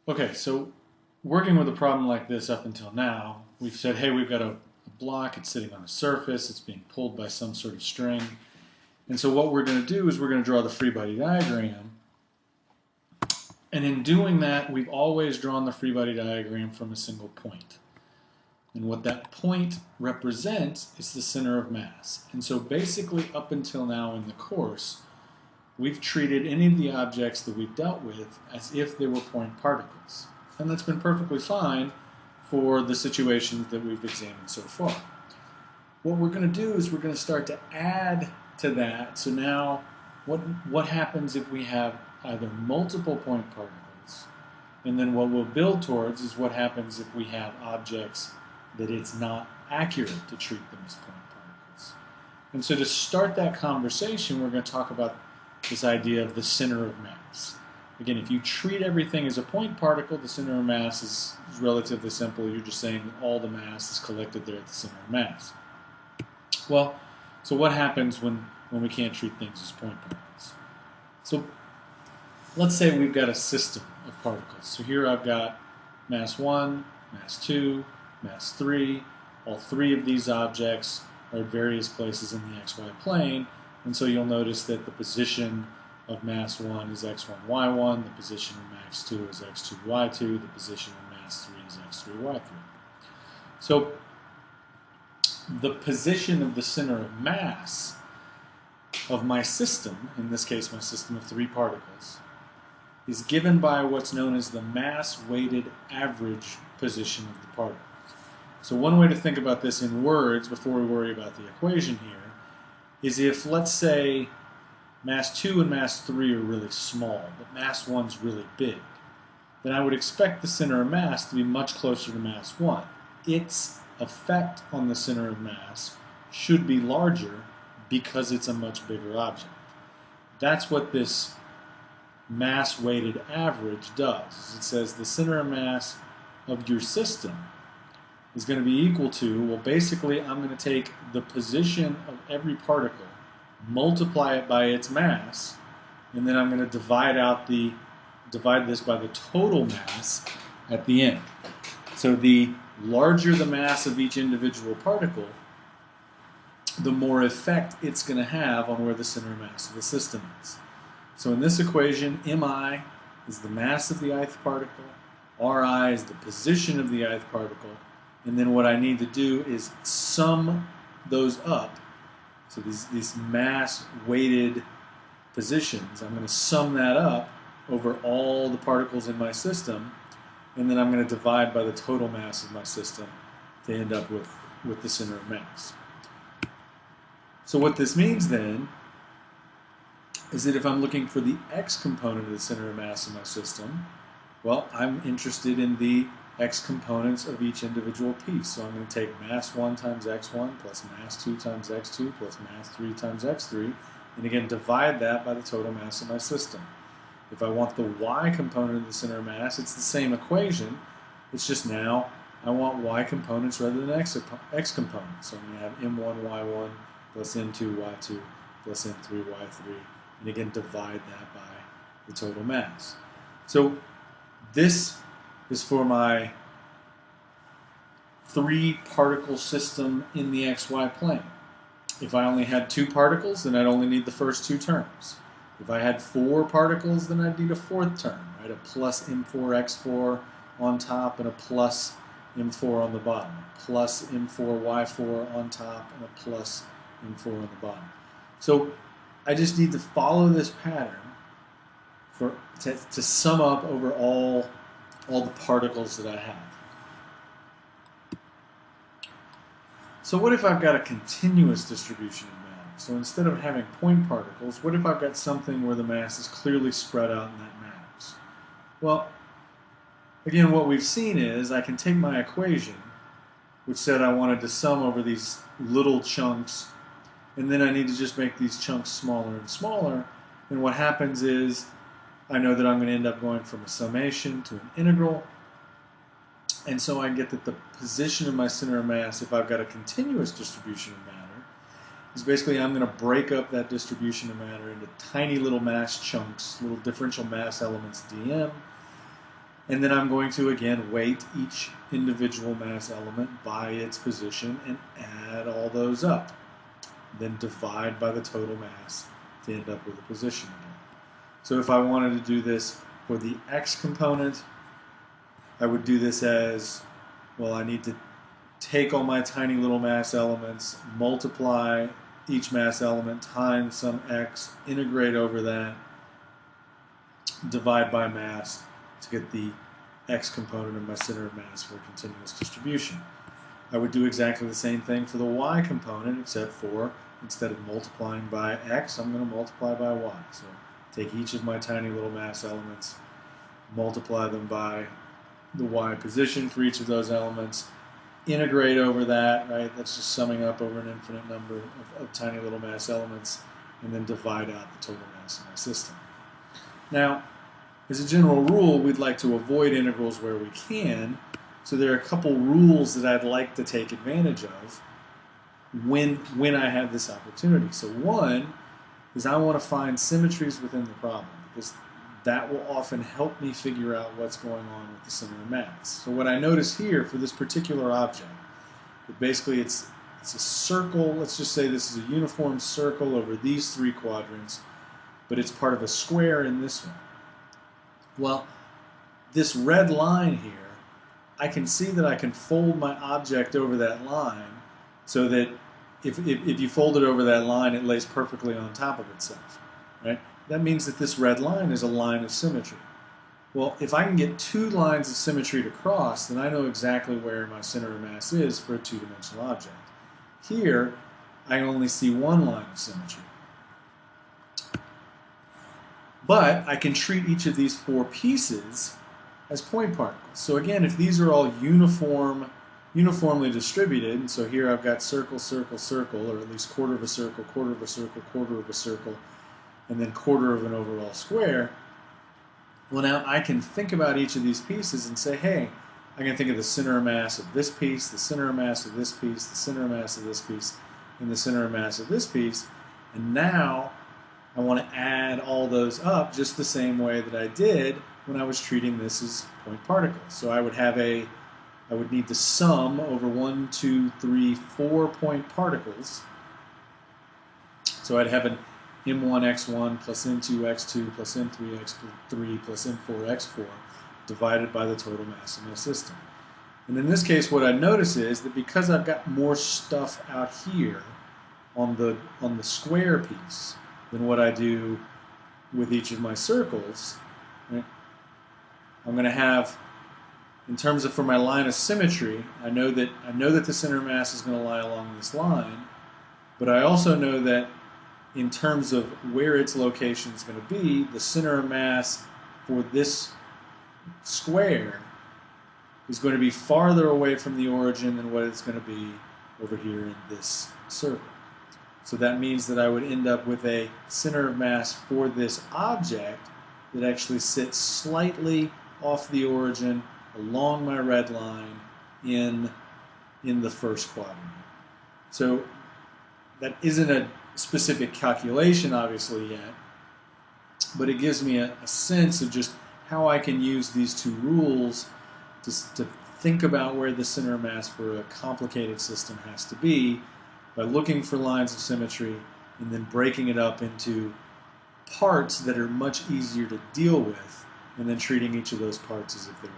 Okay, so working with a problem like this up until now, we've said, hey, we've got a block, it's sitting on a surface, it's being pulled by some sort of string. And so what we're going to do is we're going to draw the free body diagram. And in doing that, we've always drawn the free body diagram from a single point. And what that point represents is the center of mass. And so basically up until now in the course, we've treated any of the objects that we've dealt with as if they were point particles. And that's been perfectly fine for the situations that we've examined so far. What we're going to do is we're going to start to add to that. So now what happens if we have either multiple point particles, and then what we'll build towards is what happens if we have objects that it's not accurate to treat them as point particles. And so to start that conversation, we're going to talk about this idea of the center of mass. Again, if you treat everything as a point particle, the center of mass is relatively simple. You're just saying that all the mass is collected there at the center of mass. Well, so what happens when we can't treat things as point particles? So let's say we've got a system of particles. So here I've got mass 1, mass 2, mass 3. All three of these objects are at various places in the xy plane. And so you'll notice that the position of mass 1 is x1, y1, the position of mass 2 is x2, y2, the position of mass 3 is x3, y3. So the position of the center of mass of my system, in this case my system of three particles, is given by what's known as the mass-weighted average position of the particles. So one way to think about this in words before we worry about the equation here is if, let's say, mass 2 and mass 3 are really small, but mass 1 is really big, then I would expect the center of mass to be much closer to mass 1. Its effect on the center of mass should be larger because it's a much bigger object. That's what this mass-weighted average does. It says the center of mass of your system is going to be equal to, well, basically I'm going to take the position of every particle, multiply it by its mass, and then I'm going to divide this by the total mass at the end. So the larger the mass of each individual particle, the more effect it's going to have on where the center of mass of the system is. So in this equation, mi is the mass of the ith particle, ri is the position of the ith particle, and then what I need to do is sum those up. So these mass-weighted positions, I'm going to sum that up over all the particles in my system, and then I'm going to divide by the total mass of my system to end up with the center of mass. So what this means then is that if I'm looking for the x component of the center of mass of my system, well, I'm interested in the x components of each individual piece. So I'm going to take mass 1 times x1 plus mass 2 times x2 plus mass 3 times x3, and again divide that by the total mass of my system. If I want the y component of the center of mass, it's the same equation. It's just now I want y components rather than x components. So I'm going to have m1 y1 plus m2 y2 plus m3 y3, and again divide that by the total mass. So this is for my three particle system in the xy plane. If I only had two particles, then I'd only need the first two terms. If I had four particles, then I'd need a fourth term, right? A plus m4 x4 on top and a plus m4 on the bottom. A plus m4 y4 on top and a plus m4 on the bottom. So I just need to follow this pattern to sum up over all the particles that I have. So what if I've got a continuous distribution of matter? So instead of having point particles, what if I've got something where the mass is clearly spread out and that matters? Well, again, what we've seen is I can take my equation, which said I wanted to sum over these little chunks, and then I need to just make these chunks smaller and smaller, and what happens is I know that I'm going to end up going from a summation to an integral, and so I get that the position of my center of mass, if I've got a continuous distribution of matter, is basically I'm going to break up that distribution of matter into tiny little mass chunks, little differential mass elements dm, And then I'm going to, again, weight each individual mass element by its position and add all those up. Then divide by the total mass to end up with a position again. So if I wanted to do this for the x component, I would do this as, well, I need to take all my tiny little mass elements, multiply each mass element times some x, integrate over that, divide by mass to get the x component of my center of mass for a continuous distribution. I would do exactly the same thing for the y component, except for instead of multiplying by x, I'm going to multiply by y. So take each of my tiny little mass elements, multiply them by the y position for each of those elements, integrate over that, right? That's just summing up over an infinite number of tiny little mass elements, and then divide out the total mass of my system. Now, as a general rule, we'd like to avoid integrals where we can, so there are a couple rules that I'd like to take advantage of when I have this opportunity. So one is I want to find symmetries within the problem, because that will often help me figure out what's going on with the center of mass. So what I notice here for this particular object, that basically it's a circle. Let's just say this is a uniform circle over these three quadrants, but it's part of a square in this one. Well, this red line here, I can see that I can fold my object over that line so that if you fold it over that line, it lays perfectly on top of itself, right? That means that this red line is a line of symmetry. Well, if I can get two lines of symmetry to cross, then I know exactly where my center of mass is for a two-dimensional object. Here, I only see one line of symmetry. But I can treat each of these four pieces as point particles. So again, if these are all uniformly distributed, and so here I've got circle, circle, circle, or at least quarter of a circle, quarter of a circle, quarter of a circle, and then quarter of an overall square, well, now I can think about each of these pieces and say, hey, I can think of the center of mass of this piece, the center of mass of this piece, the center of mass of this piece, and the center of mass of this piece, and now I want to add all those up just the same way that I did when I was treating this as point particles. So I would need the sum over 1, 2, 3, 4 point particles. So I'd have an m1x1 plus m2x2 plus m3x3 plus m4x4 divided by the total mass of my system. And in this case, what I notice is that because I've got more stuff out here on the square piece than what I do with each of my circles, right, I'm going to have, in terms of for my line of symmetry, I know that the center of mass is going to lie along this line, but I also know that in terms of where its location is going to be, the center of mass for this square is going to be farther away from the origin than what it's going to be over here in this circle. So that means that I would end up with a center of mass for this object that actually sits slightly off the origin along my red line in the first quadrant. So that isn't a specific calculation, obviously, yet, but it gives me a sense of just how I can use these two rules to think about where the center of mass for a complicated system has to be by looking for lines of symmetry and then breaking it up into parts that are much easier to deal with and then treating each of those parts as if they were